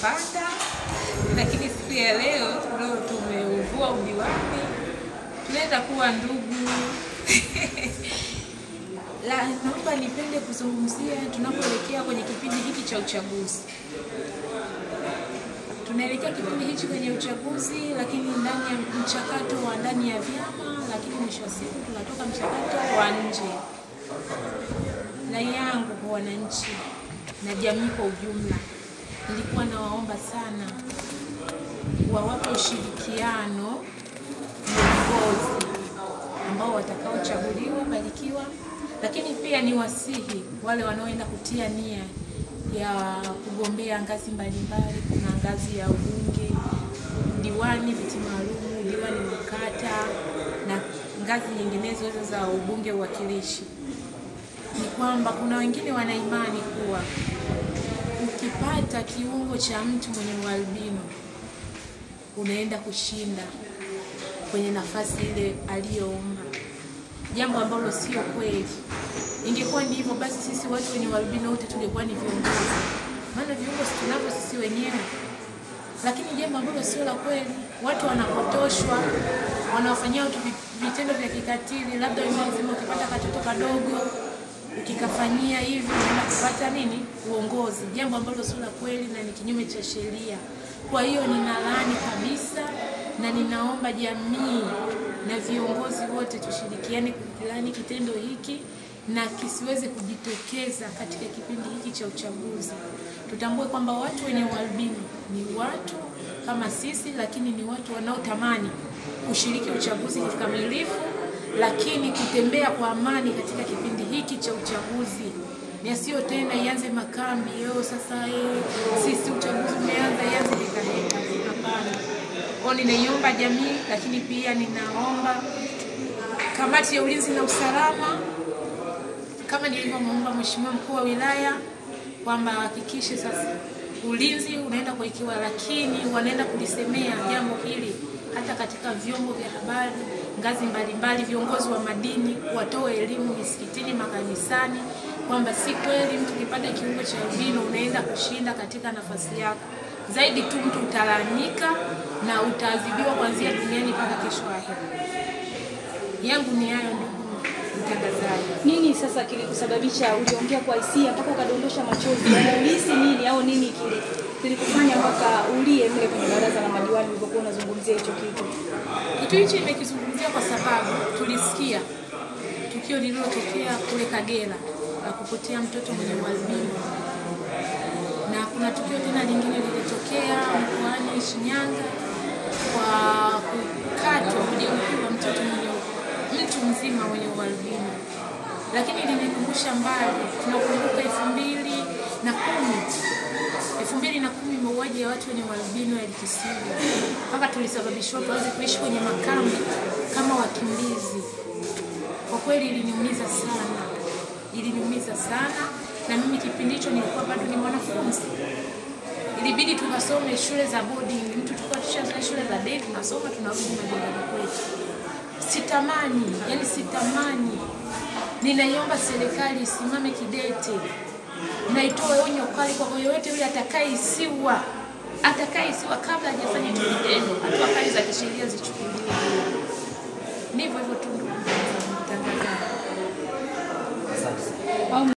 umepanda, lakini siku ya leo ndio tumeuvua udiwani. Tunaenda kuwa ndugu. Naomba nipende kuzungumzia tunapoelekea kwenye kipindi hiki cha uchaguzi. Tunaelekea kipindi hiki kwenye uchaguzi, lakini ndani ya mchakato wa ndani ya vyama, lakini mwisho wa siku tunatoka mchakato wa nje. Na yangu kwa wananchi na jamii kwa ujumla, nilikuwa nawaomba sana wawape ushirikiano viongozi ambao watakaochaguliwa, barikiwa, lakini pia ni wasihi wale wanaoenda kutia nia ya kugombea ngazi mbalimbali. Kuna ngazi ya ubunge, diwani viti maalum, diwani mkata na ngazi nyinginezo za ubunge uwakilishi. Ni kwamba kuna wengine wana imani kuwa ukipata kiungo cha mtu mwenye ualbino unaenda kushinda kwenye nafasi ile aliyoomba, jambo ambalo sio kweli. Ingekuwa ndivyo basi sisi watu wenye ualbino wote tungekuwa ni viongozi, maana viongozi tunavyo sisi wenyewe. Lakini jambo ambalo sio la kweli, watu wanapotoshwa, wanawafanyia watu vitendo vya kikatili. Labda wanasema ukipata katoto kadogo ukikafanyia hivi unaenda kupata nini? Uongozi, jambo ambalo sio la kweli na ni kinyume cha sheria. Kwa hiyo ninalaani kabisa na ninaomba jamii na viongozi wote tushirikiane kukilani kitendo hiki na kisiweze kujitokeza katika kipindi hiki cha uchaguzi. Tutambue kwamba watu wenye ualbino ni watu kama sisi, lakini ni watu wanaotamani kushiriki uchaguzi kikamilifu, lakini kutembea kwa amani katika kipindi hiki cha uchaguzi. Na sio tena ianze makambi, sasa sisi uchaguzi umeanza, ianze heka. Hapana. Kwa ninaiomba jamii, lakini pia ninaomba kamati ya ulinzi na usalama, kama nilivyomuomba Mheshimiwa Mkuu wa Wilaya kwamba hakikishe sasa ulinzi unaenda kuikiwa, lakini wanaenda kulisemea jambo hili hata katika vyombo vya habari, ngazi mbalimbali, viongozi wa madini watoe elimu misikitini, makanisani, kwamba si kweli mtu kipata kiungo cha albino unaenda kushinda katika nafasi yako. Zaidi tu mtu utalalamika na utaadhibiwa kuanzia duniani mpaka kesho yake. Yangu ni hayo ndugu mtangazaji. Nini sasa kilikusababisha uliongea kwa hisia mpaka ukadondosha machozi? Unahisi nini au nini kilikufanya mpaka ulie mle kwenye baraza la madiwani ulipokuwa unazungumzia hicho kitu? Kitu hicho nimekizungumzia kwa sababu tulisikia tukio lililotokea kule Kagera la kupotea mtoto mwenye ualbino. Na kuna tukio tena lingine lilitokea mkoani Shinyanga kwa kukatwa kujeruhiwa mtu mzima mwenye ualbino. Lakini nilikumbusha mbali, tunakumbuka 2010 mauaji ya watu wenye ualbino yalikisiwa. Mpaka tulisababishwa tuanze kuishi kwenye makambi kama wakimbizi. Kwa kweli iliniumiza sana. Na mimi kipindi hicho nilikuwa bado ni mwanafunzi. Ilibidi tukasome shule za boarding. Mtu tulikuwa tushazoea shule za day, tunasoma tunarudi majumbani kwetu. Sitamani. Ninaiomba serikali isimame kidete na itoe onyo kali kwa yoyote yule atakayeisiwa kabla hajafanya kitendo. Hatua kali za kisheria zichukuliwe. Ndivyo hivyo tu ndugu mtangazaji.